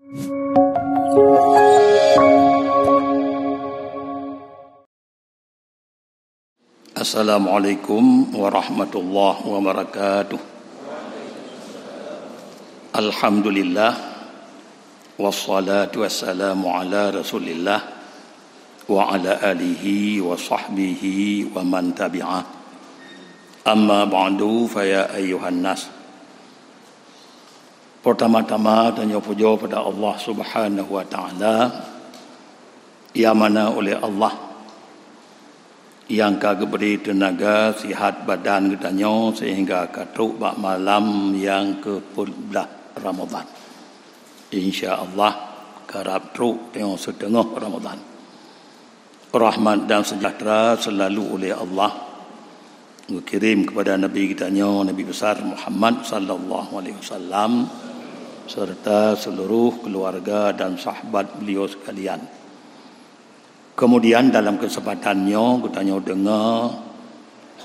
Assalamualaikum warahmatullahi wabarakatuh. Alhamdulillah wassalatu wassalamu ala Rasulillah wa ala alihi wa sahbihi wa man tabi'ah. Amma ba'du fa ya ayyuhan nas. Pertama-tama tanya puja pada Allah Subhanahu wa taala yang mana oleh Allah yang kagak beri tenaga sihat badan katanya sehingga katuk bak malam yang ke-11 Ramadan. Insya-Allah karab truk tengok setengah Ramadan. Rahmat dan sejahtera selalu oleh Allah mengirim kepada Nabi kitanya Nabi besar Muhammad sallallahu alaihi wasallam serta seluruh keluarga dan sahabat beliau sekalian. Kemudian dalam kesempatannya kita dengar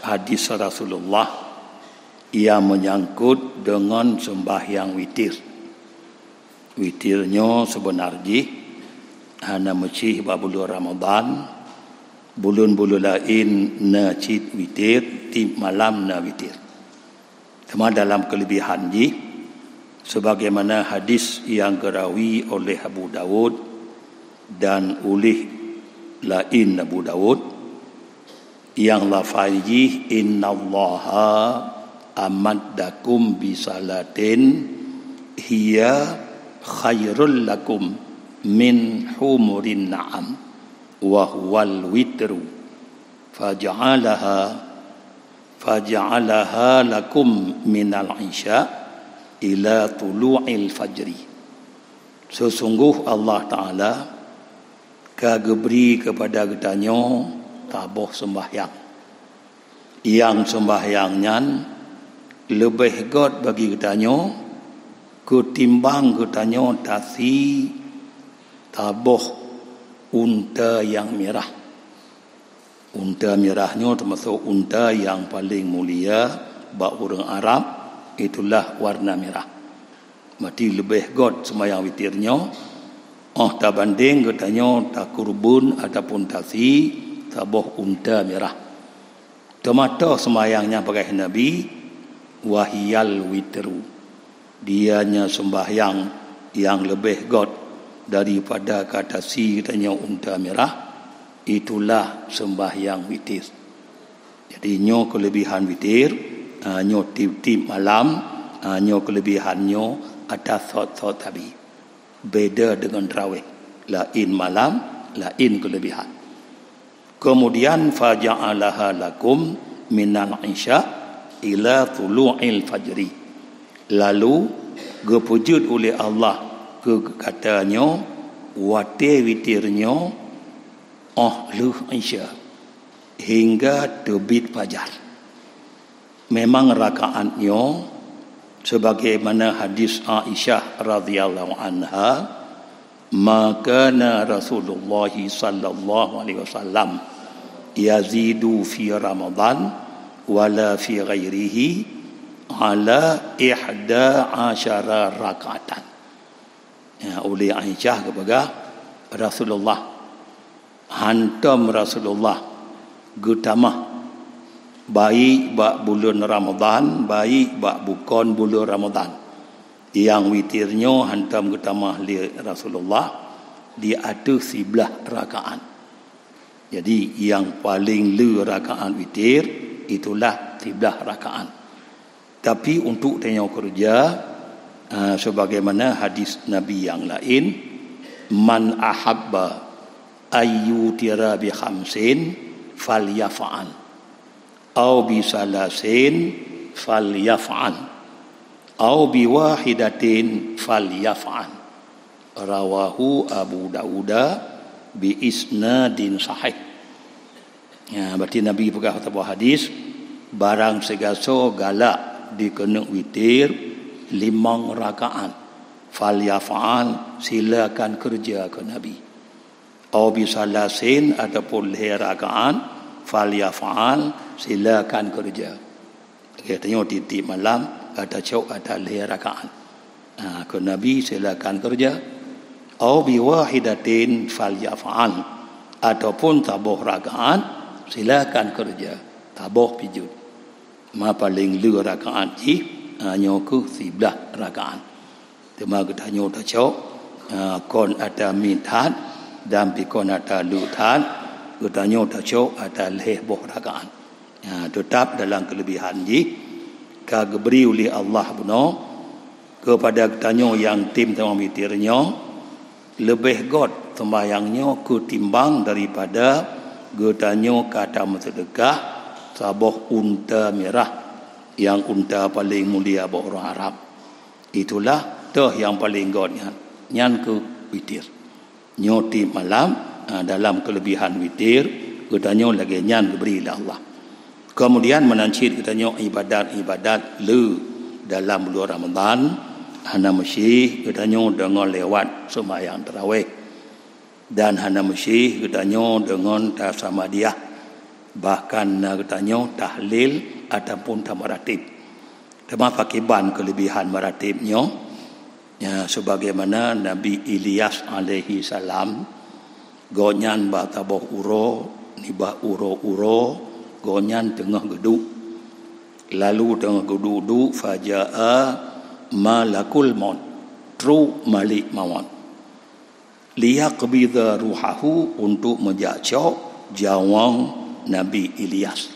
hadis Rasulullah yang menyangkut dengan sembahyang witir. Witirnya sebenarnya hanya mecih bulan Ramadan, bulan-bulan lain na cit witir, tip malam na witir. Cuma dalam kelebihan ji sebagaimana hadis yang dirawi oleh Abu Dawud dan oleh lain Abu Dawud yang lafazih innallaha amaddakum bisalatin hiya khairul lakum min humurin na'am wa huwal witru faja'alaha lakum minal isya ila tulu'il fajri. Sesungguh Allah Ta'ala kagabri kepada kitanya tabuh sembahyang yang sembahyangnya lebih god bagi kitanya ketimbang kitanya tasi tabuh unta yang merah. Unta merahnya termasuk unta yang paling mulia bak orang Arab, itulah warna merah. Mati lebih god sembahyang witirnya tak banding katanya tak kurbun ataupun tasi tabuh unta merah. Tomata sembahyangnya pakai Nabi wahiyal witru. Dianya sembahyang yang lebih god daripada kata si katanya unta merah, itulah sembahyang witir. Jadi nyo kelebihan witir, nyo tip-tip malam, nyo kelebihannya ada thot-thot tadi. Beda dengan tarawih, lain malam, lain kelebihan. Kemudian faja'alaha lakum minal isya ila tulu'il fajri. Lalu gepujud oleh Allah ke katanya wate witirnya luh isya hingga terbit fajar. Memang rakaatnya sebagaimana hadis Aisyah radhiyallahu anha, maka Rasulullah sallallahu alaihi wasallam yazidu fi Ramadan wala fi ghairihi ala 11 rakaatan. Ya, oleh Aisyah kepada Rasulullah, hantam Rasulullah gutamah baik bak bulan Ramadan, baik bak bukan bulan Ramadan. Yang witirnya hantam ketamah li Rasulullah di atas 11 rakaat. Jadi yang paling le rakaat witir itulah 11 rakaat. Tapi untuk tanya kerja sebagaimana hadis Nabi yang lain, man ahabba ayyutira bi khamsin falyaf'al au bi salasin falyaf'al au bi wahidatin falyaf'al. Rawahu Abu Dawud bi isnadin sahih. Ya, berarti Nabi pegang sebuah hadis, barang segaso galak dikena witir 5 rakaat, falyaf'al, silakan kerja ke Nabi. Au bi salasin ataupun 2 rakaat, falyaf'al, silakan kerja. Katanya titip malam kata cok ada 2 rakaat. Ke Nabi silakan kerja. au biwahidatin falyaf'al, ataupun tabuh rakaat silakan kerja tabuh pijut ma paling lua rakaat ji nyo ku 11 rakaat tema kita nyo ta chok kon ada min than dan pi kon ada lu than kita nyo ta chok ada leh boh rakaat tetap dalam kelebihan ji ka diberi oleh Allah benar kepada kita nyo yang tim sama mitirnya lebih god sembahyangnya ketimbang daripada getanyo kata sedekah sabuh unta merah yang unta paling mulia buat orang Arab. Itulah dah yang paling god nyan ke witir. Nyoti malam dalam kelebihan witir getanyo lagi nyan diberi oleh Allah. Kemudian menancit getanyo ibadat-ibadat le dalam bulan Ramadan. Hana masih getanyo dengan lewat sembahyang tarawih dan hana masih getanyo dengan tasamadiyah bahkan getanyo tahlil ataupun tamaratib. Tema fakiban kelebihan maratibnya sebagaimana Nabi Ilyas alaihi salam gonyan ba tabuh uro nibah uro gonyan tengah geduk lalu tengah geduk fajaa malakul maut tru malik maut liyaqbidha ruhahu untuk menjacok jawang Nabi Ilyas.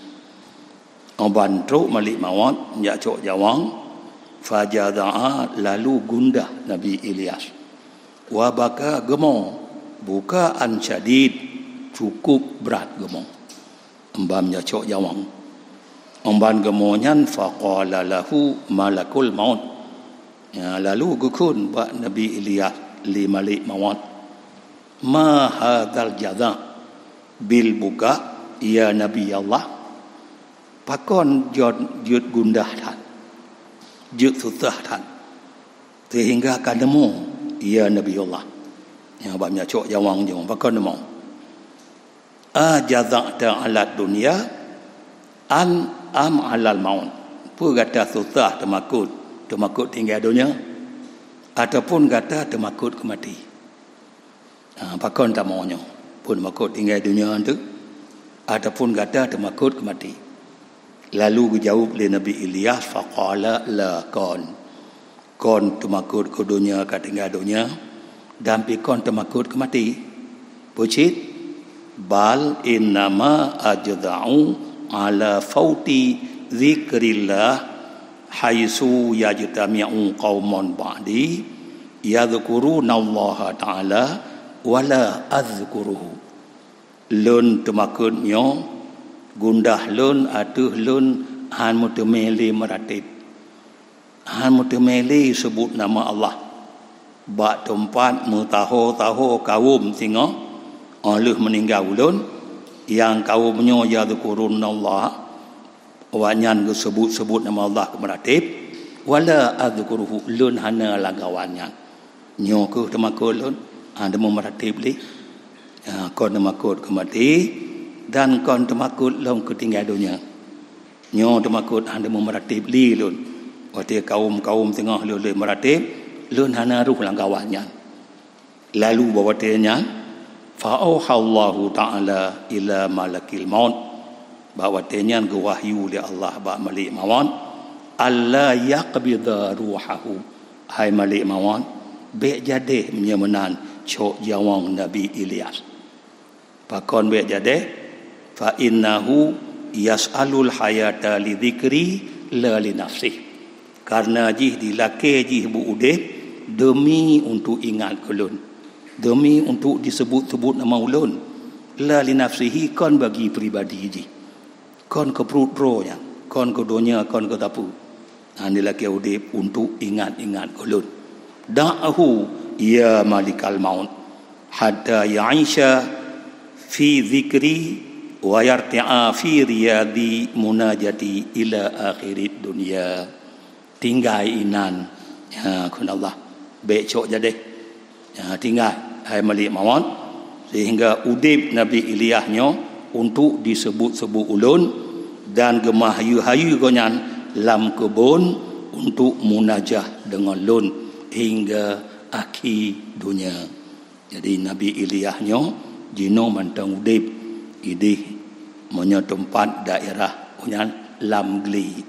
Oban tru malik maut menjacok jawang fajada'a lalu gundah Nabi Ilyas wa baka gemo bukaan syadid cukup berat gemo embam menjacok jawang omban gemonyan faqala lahu malakul maut lalu gukun buat Nabi Ilyas li malik mawat ma hadzal jaza bil buka ya Nabi Allah pakon jod gundah tan jud susah tan sehingga kademu ya Nabi Allah yang babnya cok jawang jong pakon demo jaza ta alat dunia am alal maut pu kata susah temakut tinggal dunia ataupun kata temakut kemati. Pakon tak maunya pun temakut tinggal dunia itu ataupun kata temakut kemati. Lalu dijawab oleh Nabi Ilyas faqala la kon temakut ke dunia ke tinggal dunia dan pikon temakut kemati. Pucit bal innama ajda'u ala fauti zikrillah haisu yajtami'u qauman ba'di yadhkuruna Allah ta'ala wala azkuruhu lun temakutnya gundah lun atuh lun han mutemeli meratib han mutemeli sebut nama Allah bak tempat mutaho kaum singa oleh meninggal ulun yang kaumnya yadhkuruna Allah wanyan sebut nama Allah kemeratib wala adzkuruhu lun hana lagawannya nyo ke temakut lun ada memeratib li kon temakut kemati dan kon temakut long ketinggal dunia nyo temakut ada memeratib li lun waktu kaum tengah lun meratib lun hana ruh lagawannya lalu bawatnya fa auhallahu ta'ala ila malakil maut bahawa tenyan ke wahyu oleh Allah ba malik mawan alla yaqbidha ruhahu hai malik mawan be jadeh menyemenan cok jawang Nabi Ilyas pakon be jadeh fa innahu yas'alul hayata li dzikri la li nafsi karena jih dilake jih bu udeh demi untuk ingat ulun demi untuk disebut-sebut nama ulun la li nafsihi kon bagi pribadi jih kon ke perut rohnya, kon ke dunia, kon ke tapu. Ini lagi udip untuk ingat-ingat ulun. Da'ahu ya malikal maut hatta ya'isha fi zikri wa yarti'a fi riyadi munajati ila akhirid dunia. Tinggal inan kun Allah becok jadi tinggal hai malik maut sehingga udip Nabi Ilyasnya untuk disebut-sebut ulun dan gemah hayu-hayu gonyan lam kebun untuk munajah dengan lun hingga akhir dunia. Jadi Nabi Ilyasnya jino mantang udip idih monya tempat daerah punya Lamgli.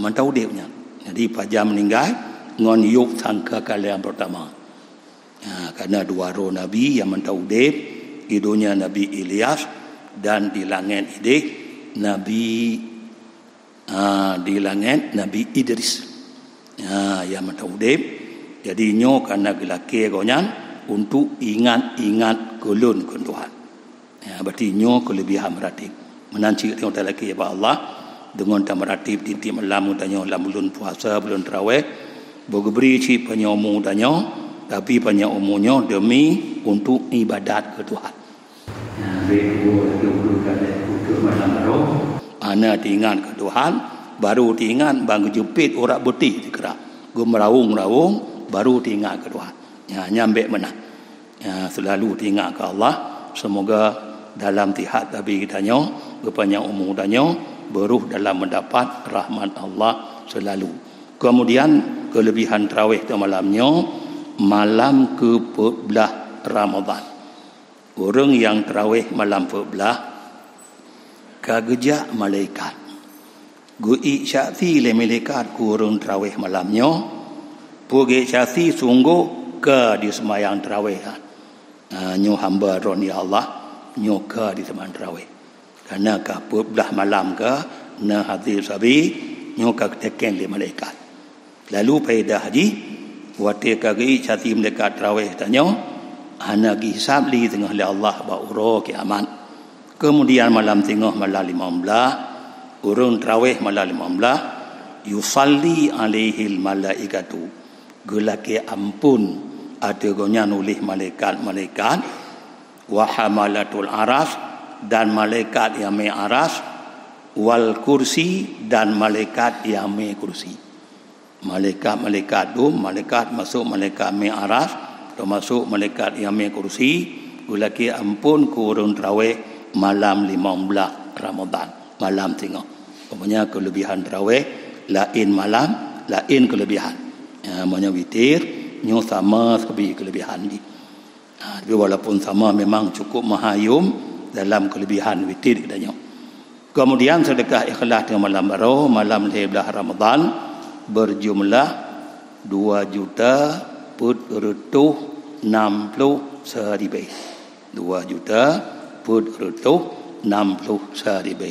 Mantang udipnya. Jadi Fajar meninggal ngon yuk sangka kalian pertama. Karena dua roh Nabi yang mantang udip, idunya Nabi Ilyas dan di langit idih di langit Nabi Idris. Yang mantang udip. Jadi nyo karena gelaki gonyan untuk ingat-ingat kulun kun Tuhan. Berarti nyo kelebihan meratib. Menanci tengok lagi ya Allah dengan tak meratib di tim malam tanya lam bulan puasa bulan tarawih. Beri ci penyomu tanya tapi penyomunya demi untuk ibadat ke Tuhan. Malam baru ana diingat ke Tuhan, baru diingat bang jepit orang putih dikerak. Gue merawung baru diingat ke Tuhan. Nyampe mana? Selalu diingat ke Allah. Semoga dalam tihat Nabi kita nyo, kepanjang umur danyo, beruh dalam mendapat rahmat Allah selalu. Kemudian kelebihan tarawih tu malamnya, malam ke-14 Ramadan. Orang yang tarawih malam 14 kagejak malaikat. Gui syakti le malaikat kurun tarawih malamnya. Puge syakti sungguh ke di semayang tarawih. Nyo hamba ron ya Allah nyo ke di semayang tarawih. Karena ke belah malam ke na hadir sabi nyo ke teken le malaikat. Lalu pada haji wate kagi syati malaikat tarawih tanya ana gi hisab li tengah le Allah ba uro kiamat. Kemudian malam tengah malam 15 urun tarawih malam 15 yusalli alaihil malaikatu. Gelaki ampun ada gonya nulis malaikat-malaikat wa hamalatul aras dan malaikat yang mai aras wal kursi dan malaikat yang mai kursi. Malaikat-malaikat tu malaikat masuk malaikat mai aras termasuk malaikat yang mai kursi. Gelaki ampun kurun tarawih malam 15 Ramadan malam tengah. Pokoknya kelebihan tarawih lain malam lain kelebihan. Maknanya witir nyo sama seperti kelebihan ni. Tapi walaupun sama memang cukup mahayum dalam kelebihan witir kita nyo. Kemudian sedekah ikhlas di malam baru malam 15 Ramadan berjumlah 2.460.000 seribu. 2.460.000 seribu.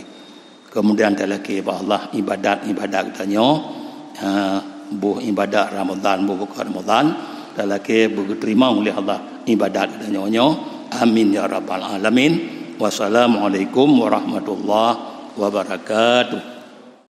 Kemudian terlaki Allah ibadat-ibadat kita nyo. Buh ibadat Ramadan, buka Ramadan, talake berterima oleh Allah ibadat dan nyonya. Amin ya rabbal alamin. Wassalamualaikum warahmatullahi wabarakatuh.